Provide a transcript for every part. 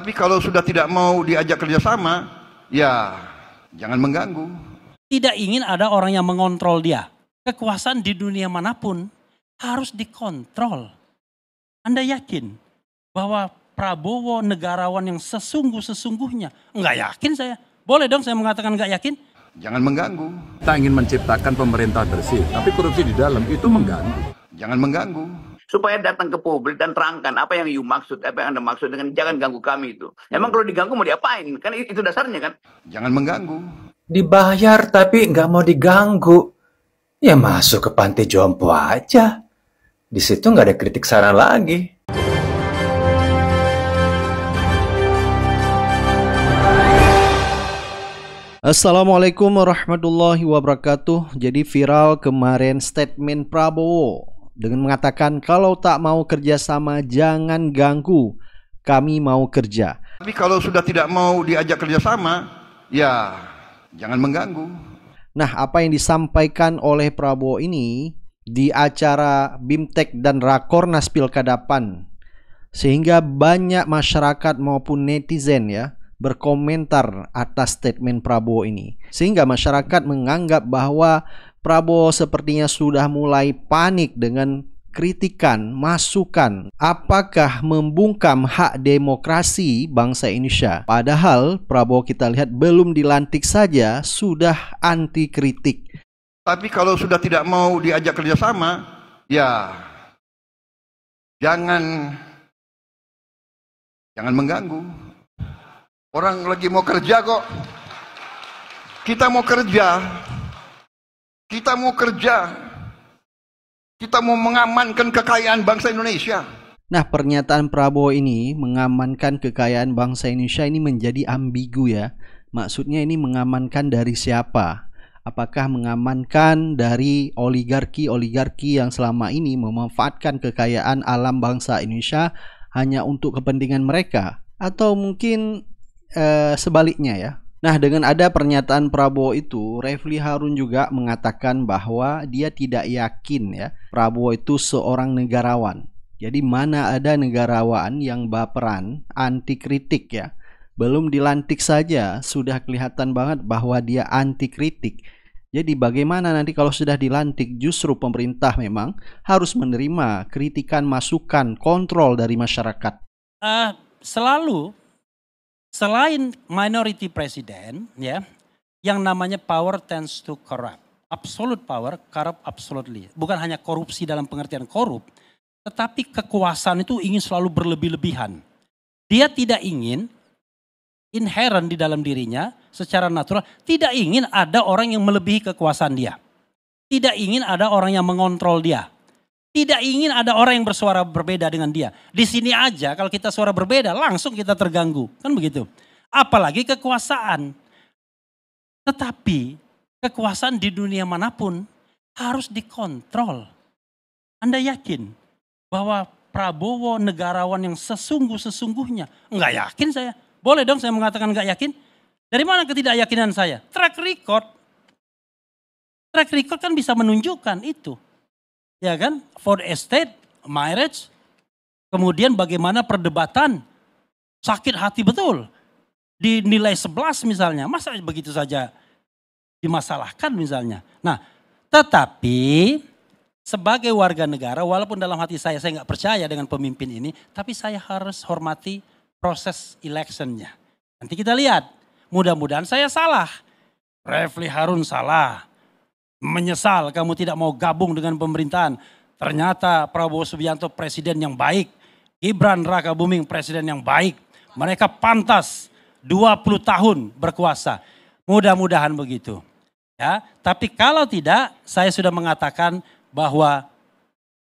Tapi kalau sudah tidak mau diajak kerjasama, ya jangan mengganggu. Tidak ingin ada orang yang mengontrol dia. Kekuasaan di dunia manapun harus dikontrol. Anda yakin bahwa Prabowo negarawan yang sesungguh-sesungguhnya? Enggak yakin saya. Boleh dong saya mengatakan enggak yakin? Jangan mengganggu. Kita ingin menciptakan pemerintah bersih, tapi korupsi di dalam itu mengganggu. Jangan mengganggu. Supaya datang ke publik dan terangkan apa yang you maksud, apa yang Anda maksud dengan jangan ganggu kami itu. Emang kalau diganggu mau diapain? Kan itu dasarnya kan. Jangan mengganggu. Dibayar tapi nggak mau diganggu. Ya masuk ke panti jompo aja. Di situ nggak ada kritik saran lagi. Assalamualaikum warahmatullahi wabarakatuh. Jadi viral kemarin statement Prabowo dengan mengatakan kalau tak mau kerjasama jangan ganggu, kami mau kerja. Tapi kalau sudah tidak mau diajak kerjasama, ya jangan mengganggu. Nah, apa yang disampaikan oleh Prabowo ini di acara BIMTEK dan Rakornas Pilkada PAN, sehingga banyak masyarakat maupun netizen ya berkomentar atas statement Prabowo ini, sehingga masyarakat menganggap bahwa Prabowo sepertinya sudah mulai panik dengan kritikan, masukan, apakah membungkam hak demokrasi bangsa Indonesia. Padahal Prabowo kita lihat belum dilantik saja sudah anti kritik. Tapi kalau sudah tidak mau diajak kerjasama, ya jangan mengganggu. Orang lagi mau kerja kok. Kita mau kerja. Kita mau kerja. Kita mau mengamankan kekayaan bangsa Indonesia. Nah, pernyataan Prabowo ini mengamankan kekayaan bangsa Indonesia ini menjadi ambigu ya. Maksudnya ini mengamankan dari siapa? Apakah mengamankan dari oligarki yang selama ini memanfaatkan kekayaan alam bangsa Indonesia hanya untuk kepentingan mereka? Atau mungkin sebaliknya ya. Nah, dengan ada pernyataan Prabowo itu, Refli Harun juga mengatakan bahwa dia tidak yakin ya Prabowo itu seorang negarawan. Jadi mana ada negarawan yang baperan, anti kritik ya. Belum dilantik saja sudah kelihatan banget bahwa dia anti kritik. Jadi bagaimana nanti kalau sudah dilantik, justru pemerintah memang harus menerima kritikan, masukan, kontrol dari masyarakat. Selain minority president, ya, yang namanya power tends to corrupt. Absolute power corrupt absolutely. Bukan hanya korupsi dalam pengertian korup, tetapi kekuasaan itu ingin selalu berlebih-lebihan. Dia tidak ingin inherent di dalam dirinya secara natural, tidak ingin ada orang yang melebihi kekuasaan dia. Tidak ingin ada orang yang mengontrol dia. Tidak ingin ada orang yang bersuara berbeda dengan dia. Di sini aja kalau kita suara berbeda langsung kita terganggu. Kan begitu. Apalagi kekuasaan. Tetapi kekuasaan di dunia manapun harus dikontrol. Anda yakin bahwa Prabowo negarawan yang sesungguh-sesungguhnya? Enggak yakin saya. Boleh dong saya mengatakan enggak yakin? Dari mana ketidakyakinan saya? Track record. Track record kan bisa menunjukkan itu. Ya kan, for estate, marriage, kemudian bagaimana perdebatan, sakit hati betul, dinilai 11 misalnya, masa begitu saja dimasalahkan misalnya. Nah, tetapi sebagai warga negara, walaupun dalam hati saya nggak percaya dengan pemimpin ini, tapi saya harus hormati proses electionnya. Nanti kita lihat, mudah-mudahan saya salah, Refli Harun salah. Menyesal kamu tidak mau gabung dengan pemerintahan. Ternyata Prabowo Subianto presiden yang baik. Gibran Rakabuming presiden yang baik. Mereka pantas 20 tahun berkuasa. Mudah-mudahan begitu. Ya, tapi kalau tidak, saya sudah mengatakan bahwa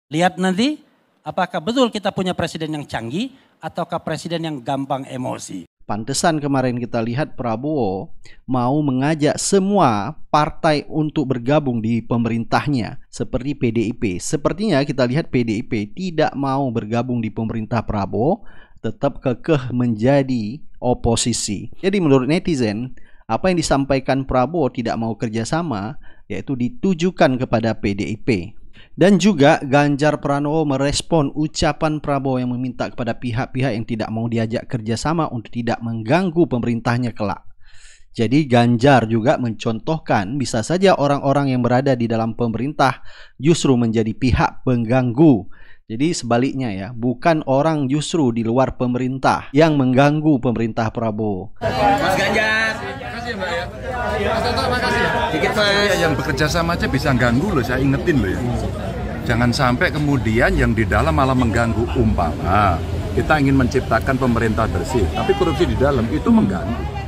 lihat nanti apakah betul kita punya presiden yang canggih ataukah presiden yang gampang emosi. Pantesan kemarin kita lihat Prabowo mau mengajak semua partai untuk bergabung di pemerintahnya seperti PDIP. Sepertinya kita lihat PDIP tidak mau bergabung di pemerintah Prabowo, tetap kekeh menjadi oposisi. Jadi menurut netizen, apa yang disampaikan Prabowo tidak mau kerjasama yaitu ditujukan kepada PDIP. Dan juga Ganjar Pranowo merespon ucapan Prabowo yang meminta kepada pihak-pihak yang tidak mau diajak kerjasama untuk tidak mengganggu pemerintahnya kelak. Jadi Ganjar juga mencontohkan bisa saja orang-orang yang berada di dalam pemerintah justru menjadi pihak pengganggu. Jadi sebaliknya ya, bukan orang justru di luar pemerintah yang mengganggu pemerintah Prabowo. Mas Ganjar. Makasih ya Mbak ya. Mas Toto makasih ya. Dikit Mas. Ya, yang bekerja sama aja bisa ganggu loh, saya ingetin loh ya. Jangan sampai kemudian yang di dalam malah mengganggu. Umpama kita ingin menciptakan pemerintah bersih, tapi korupsi di dalam itu mengganggu.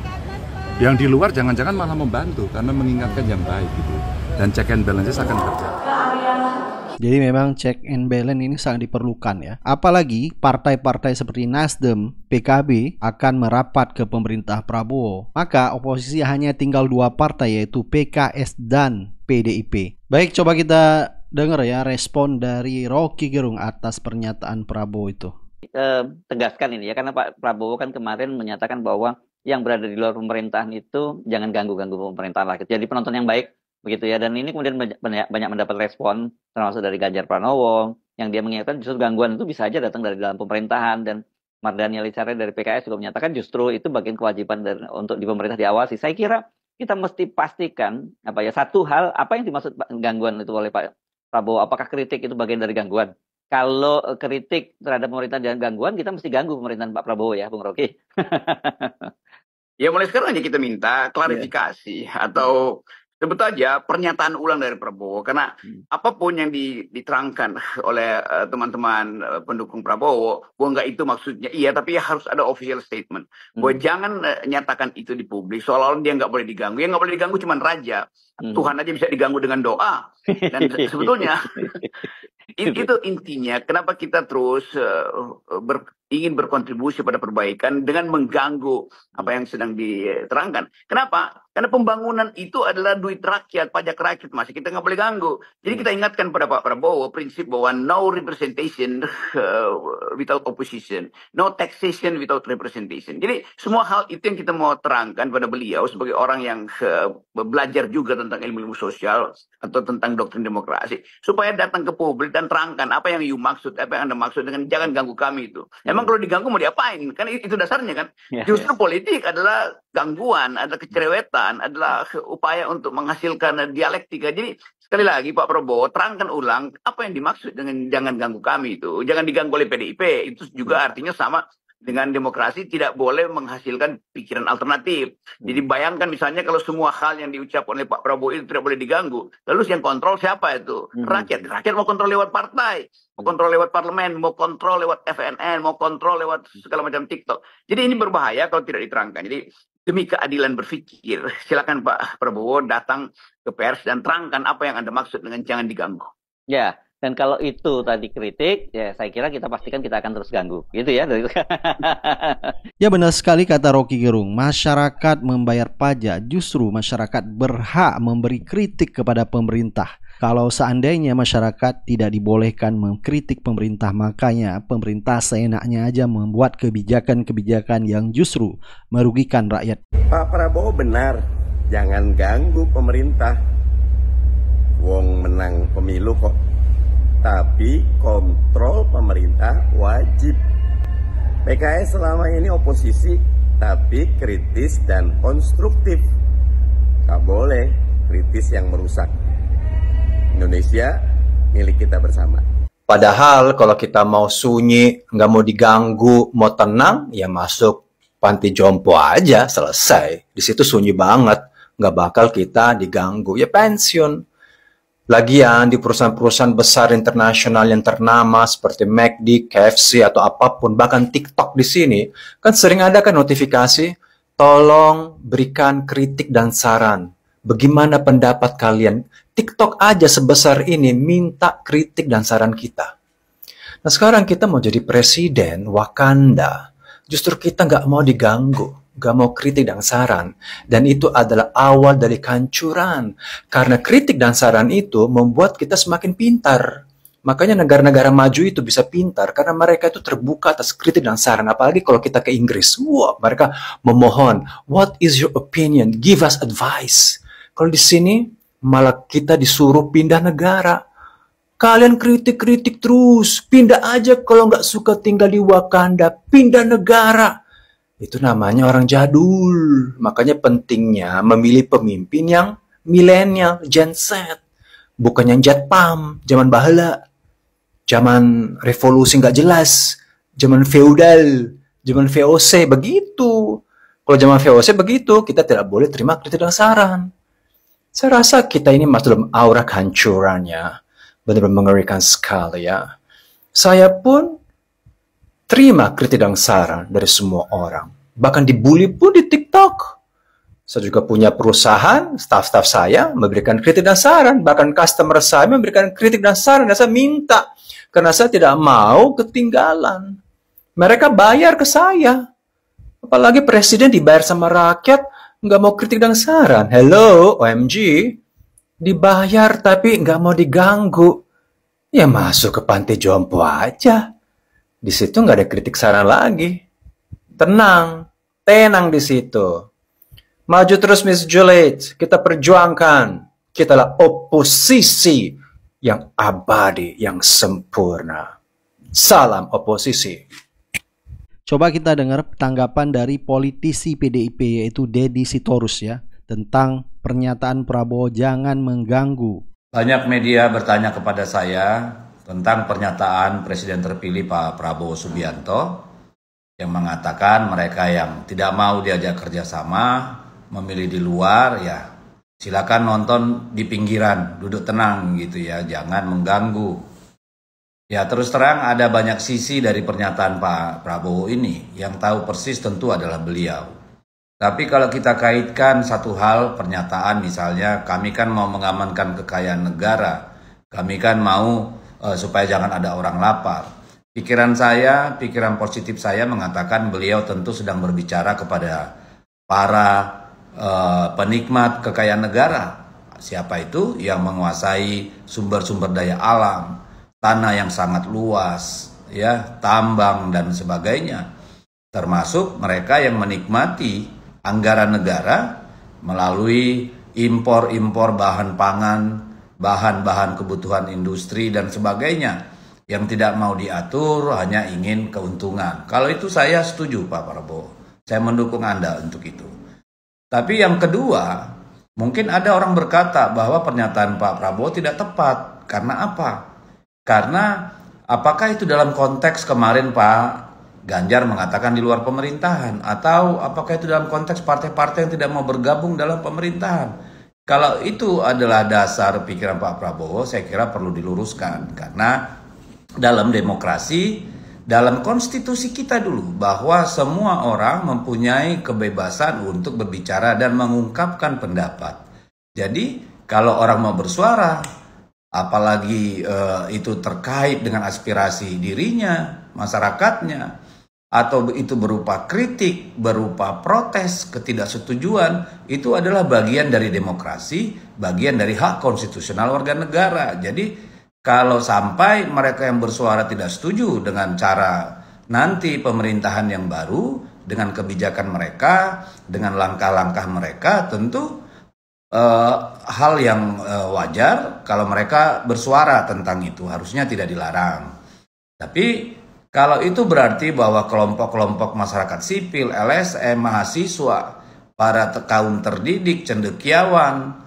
Yang di luar jangan-jangan malah membantu karena mengingatkan yang baik gitu. Dan check and balances akan terjadi. Jadi memang check and balance ini sangat diperlukan ya. Apalagi partai-partai seperti Nasdem, PKB akan merapat ke pemerintah Prabowo. Maka oposisi hanya tinggal 2 partai yaitu PKS dan PDIP. Baik, coba kita dengar ya respon dari Rocky Gerung atas pernyataan Prabowo itu. Tegaskan ini ya, karena Pak Prabowo kan kemarin menyatakan bahwa yang berada di luar pemerintahan itu jangan ganggu-ganggu pemerintahan lah. Jadi penonton yang baik begitu ya. Dan ini kemudian banyak mendapat respon termasuk dari Ganjar Pranowo yang dia mengingatkan justru gangguan itu bisa aja datang dari dalam pemerintahan. Dan Mardhani Alisera dari PKS juga menyatakan justru itu bagian kewajiban untuk di pemerintah diawasi. Saya kira kita mesti pastikan satu hal, apa yang dimaksud gangguan itu oleh Pak Prabowo. Apakah kritik itu bagian dari gangguan? Kalau kritik terhadap pemerintah dan gangguan, kita mesti ganggu pemerintahan Pak Prabowo ya, Bung Rocky. Ya mulai sekarang aja kita minta klarifikasi atau sebut aja pernyataan ulang dari Prabowo, karena apapun yang diterangkan oleh teman-teman pendukung Prabowo, bahwa nggak itu maksudnya iya, tapi ya harus ada official statement. Bahwa jangan nyatakan itu di publik seolah-olah dia nggak boleh diganggu. Yang nggak boleh diganggu cuma raja. Tuhan aja bisa diganggu dengan doa. Dan sebetulnya itu intinya kenapa kita terus ingin berkontribusi pada perbaikan dengan mengganggu apa yang sedang diterangkan. Kenapa? Karena pembangunan itu adalah duit rakyat, pajak rakyat, masih kita nggak boleh ganggu. Jadi kita ingatkan pada Pak Prabowo prinsip bahwa no representation without opposition, no taxation without representation. Jadi semua hal itu yang kita mau terangkan pada beliau sebagai orang yang belajar juga tentang ilmu sosial atau tentang doktrin demokrasi, supaya datang ke publik dan terangkan apa yang maksud, apa yang Anda maksud dengan jangan ganggu kami itu. Emang kalau diganggu mau diapain? Kan itu dasarnya kan. Justru politik adalah gangguan, adalah kecerewetan, adalah upaya untuk menghasilkan dialektika. Jadi sekali lagi Pak Prabowo terangkan ulang apa yang dimaksud dengan jangan ganggu kami itu. Jangan diganggu oleh PDIP. Itu juga artinya sama dengan demokrasi, tidak boleh menghasilkan pikiran alternatif. Jadi bayangkan misalnya kalau semua hal yang diucapkan oleh Pak Prabowo itu tidak boleh diganggu. Lalu yang kontrol siapa itu? Rakyat. Rakyat mau kontrol lewat partai, mau kontrol lewat parlemen, mau kontrol lewat FNN, mau kontrol lewat segala macam TikTok. Jadi ini berbahaya kalau tidak diterangkan. Jadi demi keadilan berpikir, silakan Pak Prabowo datang ke pers dan terangkan apa yang Anda maksud dengan jangan diganggu. Ya. Dan kalau itu tadi kritik, ya saya kira kita pastikan kita akan terus ganggu. Gitu ya. Ya benar sekali kata Rocky Gerung. Masyarakat membayar pajak, justru masyarakat berhak memberi kritik kepada pemerintah. Kalau seandainya masyarakat tidak dibolehkan mengkritik pemerintah, makanya pemerintah seenaknya aja membuat kebijakan-kebijakan yang justru merugikan rakyat. Pak Prabowo benar, jangan ganggu pemerintah. Wong menang pemilu kok. Tapi kontrol pemerintah wajib. PKS selama ini oposisi, tapi kritis dan konstruktif. Gak boleh kritis yang merusak. Indonesia milik kita bersama. Padahal kalau kita mau sunyi, nggak mau diganggu, mau tenang, ya masuk panti jompo aja, selesai. Di situ sunyi banget, nggak bakal kita diganggu. Ya pensiun. Lagian di perusahaan-perusahaan besar internasional yang ternama seperti McD, KFC atau apapun, bahkan TikTok di sini, kan sering ada kan notifikasi, tolong berikan kritik dan saran. Bagaimana pendapat kalian? TikTok aja sebesar ini minta kritik dan saran kita. Nah sekarang kita mau jadi presiden Wakanda, justru kita nggak mau diganggu. Gak mau kritik dan saran. Dan itu adalah awal dari kehancuran. Karena kritik dan saran itu membuat kita semakin pintar. Makanya negara-negara maju itu bisa pintar. Karena mereka itu terbuka atas kritik dan saran. Apalagi kalau kita ke Inggris. Wah, mereka memohon. What is your opinion? Give us advice. Kalau di sini malah kita disuruh pindah negara. Kalian kritik-kritik terus, pindah aja kalau nggak suka tinggal di Wakanda, pindah negara. Itu namanya orang jadul. Makanya pentingnya memilih pemimpin yang milenial, Gen Z. Bukan yang Jetpam, zaman bahala. Zaman revolusi nggak jelas. Zaman feudal, zaman VOC, begitu. Kalau zaman VOC begitu, kita tidak boleh terima kritik dan saran. Saya rasa kita ini masuk dalam aura kehancurannya. Benar-benar mengerikan sekali ya. Saya pun terima kritik dan saran dari semua orang. Bahkan dibully pun di TikTok. Saya juga punya perusahaan, staff-staff saya memberikan kritik dan saran. Bahkan customer saya memberikan kritik dan saran. Dan saya minta. Karena saya tidak mau ketinggalan. Mereka bayar ke saya. Apalagi presiden dibayar sama rakyat, nggak mau kritik dan saran. Hello, OMG. Dibayar tapi nggak mau diganggu. Ya masuk ke panti jompo aja. Di situ nggak ada kritik saran lagi. Tenang di situ. Maju terus Miss Juliet, kita perjuangkan. Kita lah oposisi yang abadi, yang sempurna. Salam oposisi. Coba kita dengar tanggapan dari politisi PDIP yaitu Deddy Sitorus ya tentang pernyataan Prabowo jangan mengganggu. Banyak media bertanya kepada saya tentang pernyataan Presiden terpilih Pak Prabowo Subianto yang mengatakan mereka yang tidak mau diajak kerjasama, memilih di luar, ya silakan nonton di pinggiran, duduk tenang gitu ya, jangan mengganggu. Ya terus terang ada banyak sisi dari pernyataan Pak Prabowo ini, yang tahu persis tentu adalah beliau. Tapi kalau kita kaitkan satu hal pernyataan misalnya kami kan mau mengamankan kekayaan negara, kami kan mau supaya jangan ada orang lapar. Pikiran positif saya mengatakan beliau tentu sedang berbicara kepada para penikmat kekayaan negara. Siapa itu? Yang menguasai sumber-sumber daya alam, tanah yang sangat luas, ya, tambang dan sebagainya. Termasuk mereka yang menikmati anggaran negara melalui impor-impor bahan pangan, bahan-bahan kebutuhan industri dan sebagainya yang tidak mau diatur, hanya ingin keuntungan. Kalau itu saya setuju Pak Prabowo, saya mendukung Anda untuk itu. Tapi yang kedua, mungkin ada orang berkata bahwa pernyataan Pak Prabowo tidak tepat. Karena apa? Karena apakah itu dalam konteks kemarin Pak Ganjar mengatakan di luar pemerintahan, atau apakah itu dalam konteks partai-partai yang tidak mau bergabung dalam pemerintahan? Kalau itu adalah dasar pikiran Pak Prabowo, saya kira perlu diluruskan. Karena dalam demokrasi, dalam konstitusi kita dulu, bahwa semua orang mempunyai kebebasan untuk berbicara dan mengungkapkan pendapat. Jadi kalau orang mau bersuara, apalagi itu terkait dengan aspirasi dirinya, masyarakatnya, atau itu berupa kritik, berupa protes, ketidaksetujuan, itu adalah bagian dari demokrasi, bagian dari hak konstitusional warga negara. Jadi kalau sampai mereka yang bersuara tidak setuju dengan cara nanti pemerintahan yang baru, dengan kebijakan mereka, dengan langkah-langkah mereka, tentu hal yang wajar kalau mereka bersuara tentang itu, harusnya tidak dilarang. Tapi kalau itu berarti bahwa kelompok-kelompok masyarakat sipil, LSM, mahasiswa, para kaum terdidik, cendekiawan,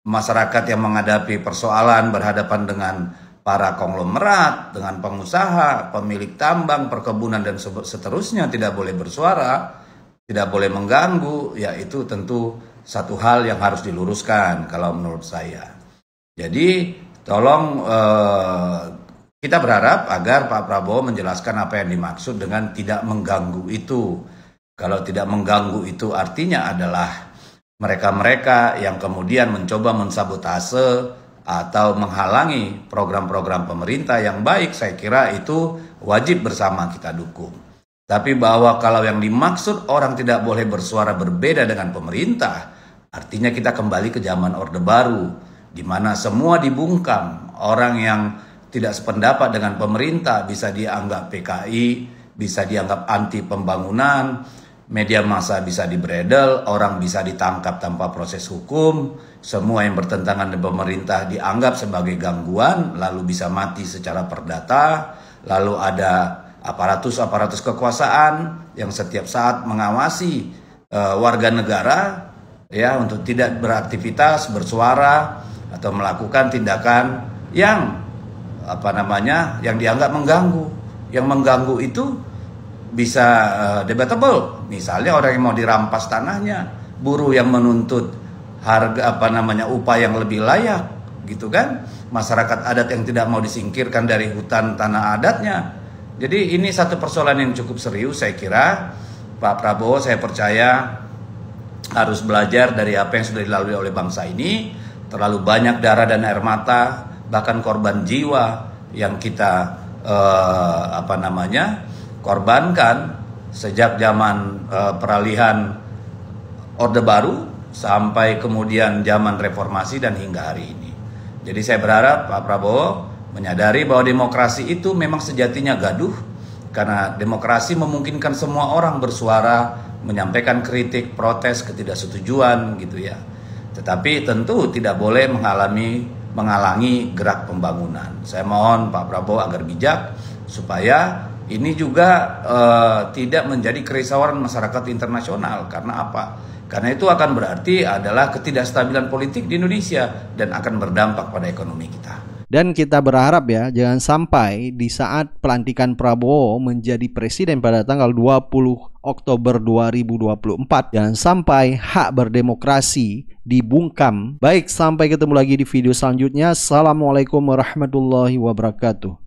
masyarakat yang menghadapi persoalan berhadapan dengan para konglomerat, dengan pengusaha, pemilik tambang, perkebunan, dan seterusnya tidak boleh bersuara, tidak boleh mengganggu, ya itu tentu satu hal yang harus diluruskan kalau menurut saya. Jadi tolong kita berharap agar Pak Prabowo menjelaskan apa yang dimaksud dengan tidak mengganggu itu. Kalau tidak mengganggu itu artinya adalah mereka-mereka yang kemudian mencoba mensabotase atau menghalangi program-program pemerintah yang baik, saya kira itu wajib bersama kita dukung. Tapi bahwa kalau yang dimaksud orang tidak boleh bersuara berbeda dengan pemerintah, artinya kita kembali ke zaman Orde Baru, di mana semua dibungkam. Orang yang tidak sependapat dengan pemerintah bisa dianggap PKI, bisa dianggap anti pembangunan, media massa bisa dibredel, orang bisa ditangkap tanpa proses hukum, semua yang bertentangan dengan pemerintah dianggap sebagai gangguan, lalu bisa mati secara perdata, lalu ada aparatus kekuasaan yang setiap saat mengawasi warga negara ya untuk tidak beraktivitas, bersuara atau melakukan tindakan yang yang dianggap mengganggu. Yang mengganggu itu bisa debatable. Misalnya orang yang mau dirampas tanahnya, buruh yang menuntut harga upah yang lebih layak, gitu kan? Masyarakat adat yang tidak mau disingkirkan dari hutan tanah adatnya. Jadi ini satu persoalan yang cukup serius, saya kira. Pak Prabowo, saya percaya harus belajar dari apa yang sudah dilalui oleh bangsa ini. Terlalu banyak darah dan air mata, bahkan korban jiwa yang kita korbankan sejak zaman peralihan Orde Baru sampai kemudian zaman reformasi dan hingga hari ini. Jadi saya berharap Pak Prabowo menyadari bahwa demokrasi itu memang sejatinya gaduh, karena demokrasi memungkinkan semua orang bersuara, menyampaikan kritik, protes, ketidaksetujuan gitu ya. Tetapi tentu tidak boleh menghalangi gerak pembangunan. Saya mohon Pak Prabowo agar bijak supaya ini juga tidak menjadi kerisauan masyarakat internasional. Karena apa? Karena itu akan berarti adalah ketidakstabilan politik di Indonesia dan akan berdampak pada ekonomi kita. Dan kita berharap ya, jangan sampai di saat pelantikan Prabowo menjadi presiden pada tanggal 20 Oktober 2024, jangan sampai hak berdemokrasi dibungkam. Baik, sampai ketemu lagi di video selanjutnya. Assalamualaikum warahmatullahi wabarakatuh.